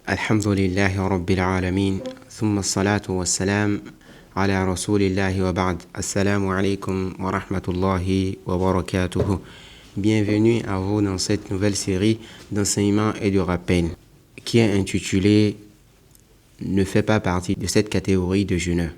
الحمد لله رب العالمين ثم الصلاة والسلام على رسول الله وبعد السلام عليكم ورحمة الله وبركاته. Bienvenue à vous dans cette nouvelle série d'enseignements et de rappels qui est intitulée Ne fait pas partie de cette catégorie de jeûneurs.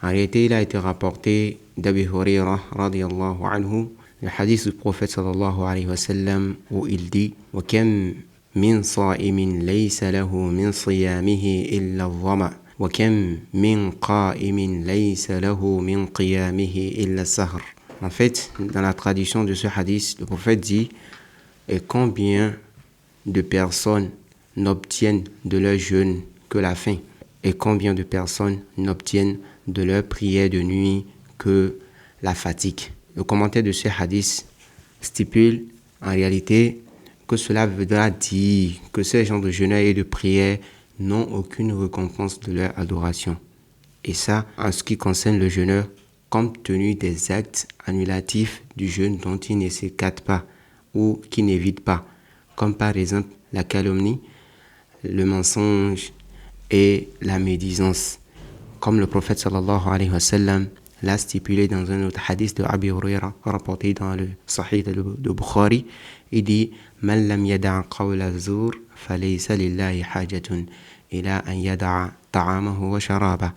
En réalité, il a été rapporté d'Abi Huraira radiyallahu anhu, le hadith du prophète sallallahu alayhi wa sallam, où il dit وَكَمْ من صائم ليس له من صيامه إلا الظمأ وكم من قائم ليس له من قيامه إلا السهر. En fait, dans la tradition de ce hadith, le prophète dit et combien de personnes n'obtiennent de leur jeûne que la faim, et combien de personnes n'obtiennent de leur prière de nuit que la fatigue. Le commentaire de ce hadith stipule en réalité que cela voudra dire que ces gens de jeûne et de prière n'ont aucune récompense de leur adoration. Et ça, en ce qui concerne le jeûneur, compte tenu des actes annulatifs du jeûne dont il ne s'écarte pas ou qui n'évite pas, comme par exemple la calomnie, le mensonge et la médisance. Comme le prophète sallallahu alayhi wa sallam l'a stipulé dans un autre hadith de Abi Huraira rapporté dans le Sahih de Bukhari, il dit Man lam yada'a qawla az-zur falaysa lillahi hajatun ila an yada'a ta'amahu wa sharaba.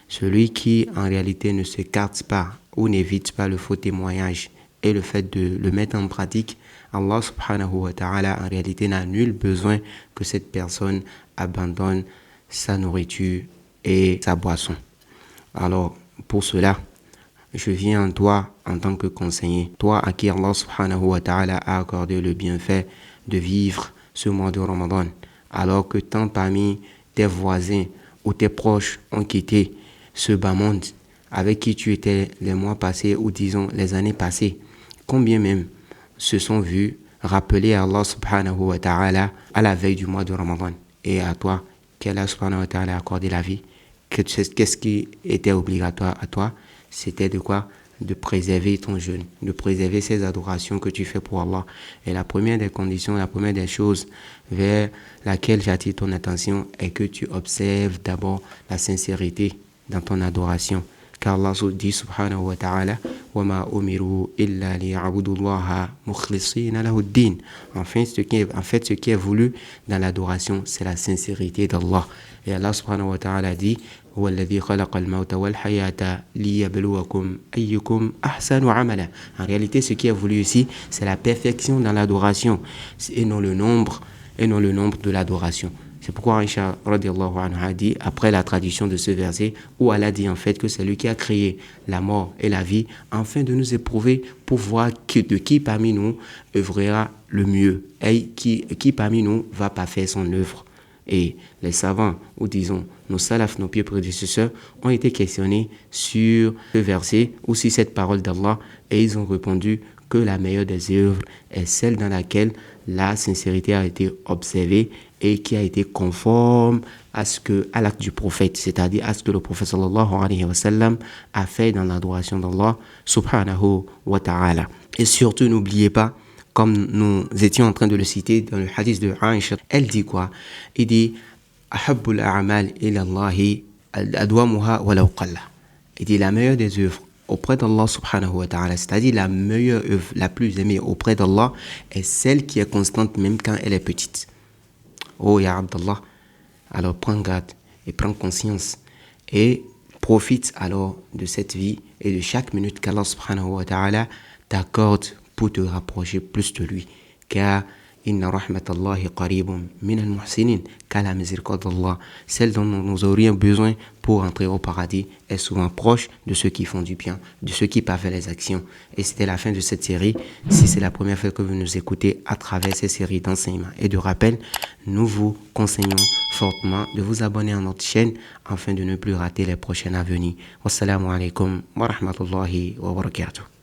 Celui qui en réalité ne s'écarte pas ou n'évite pas le faux témoignage et le fait de le mettre en pratique, Allah subhanahu wa ta'ala en réalité n'a nul besoin que cette personne abandonne sa nourriture et sa boisson. Alors pour cela, je viens en toi en tant que conseiller, toi à qui Allah subhanahu wa ta'ala a accordé le bienfait de vivre ce mois de Ramadan, alors que tant parmi tes voisins ou tes proches ont quitté ce bas monde avec qui tu étais les mois passés ou disons les années passées, combien même se sont vus rappeler à Allah subhanahu wa ta'ala à la veille du mois de Ramadan. Et à toi, qu'Allah subhanahu wa ta'ala a accordé la vie, qu'est-ce qui était obligatoire à toi? C'était de quoi? De préserver ton jeûne, de préserver ces adorations que tu fais pour Allah. Et la première des conditions, la première des choses vers laquelle j'attire ton attention est que tu observes d'abord la sincérité dans ton adoration. Car Allah dit subhanahu wa ta'ala وَمَا أُمِرُوا إِلَّا لِيَعْبُدُوا اللَّهَ مُخْلِصِينَ لَهُ الدِّينَ. Enfin, ce qui est voulu dans l'adoration, c'est la sincérité d'Allah. Et Allah subhanahu wa ta'ala dit هو الذي خلق الموت والحياة ليبلوكم أيكم أحسن عملا. En réalité, ce qui est voulu ici, c'est la perfection dans l'adoration et non le nombre de l'adoration. C'est pourquoi Aïcha radiyallahu anha a dit, après la tradition de ce verset, où elle a dit en fait que c'est lui qui a créé la mort et la vie, afin de nous éprouver pour voir de qui parmi nous œuvrera le mieux, et qui parmi nous va pas faire son œuvre. Et les savants, ou disons nos salafs, nos pieux prédécesseurs, ont été questionnés sur ce verset ou sur cette parole d'Allah, et ils ont répondu que la meilleure des œuvres est celle dans laquelle la sincérité a été observée et qui a été conforme à l'acte du prophète, c'est-à-dire à ce que le prophète sallallahu alayhi wa sallam a fait dans l'adoration d'Allah subhanahu wa ta'ala. Et surtout, n'oubliez pas, comme nous étions en train de le citer dans le hadith de Aïcha, elle dit quoi? Il dit ahabbul a'mal ila Allahi adwamuha walau qalla. Il dit la meilleure des œuvres auprès d'Allah subhanahu wa ta'ala, c'est-à-dire la meilleure œuvre, la plus aimée auprès d'Allah est celle qui est constante même quand elle est petite. Oh ya Abdallah, alors prends garde et prends conscience et profite alors de cette vie et de chaque minute qu'Allah subhanahu wa ta'ala t'accorde pour te rapprocher plus de lui, car inna rahmatallahi qaribun minal muhsinin, car la miséricorde d'Allah, celle dont nous aurions besoin pour entrer au paradis, est souvent proche de ceux qui font du bien, de ceux qui parfaient les actions. Et c'était la fin de cette série. Si c'est la première fois que vous nous écoutez à travers ces séries d'enseignements et de rappels, nous vous conseillons fortement de vous abonner à notre chaîne afin de ne plus rater les prochaines à venir. Wassalamu alaikum wa rahmatullahi wa barakatuh.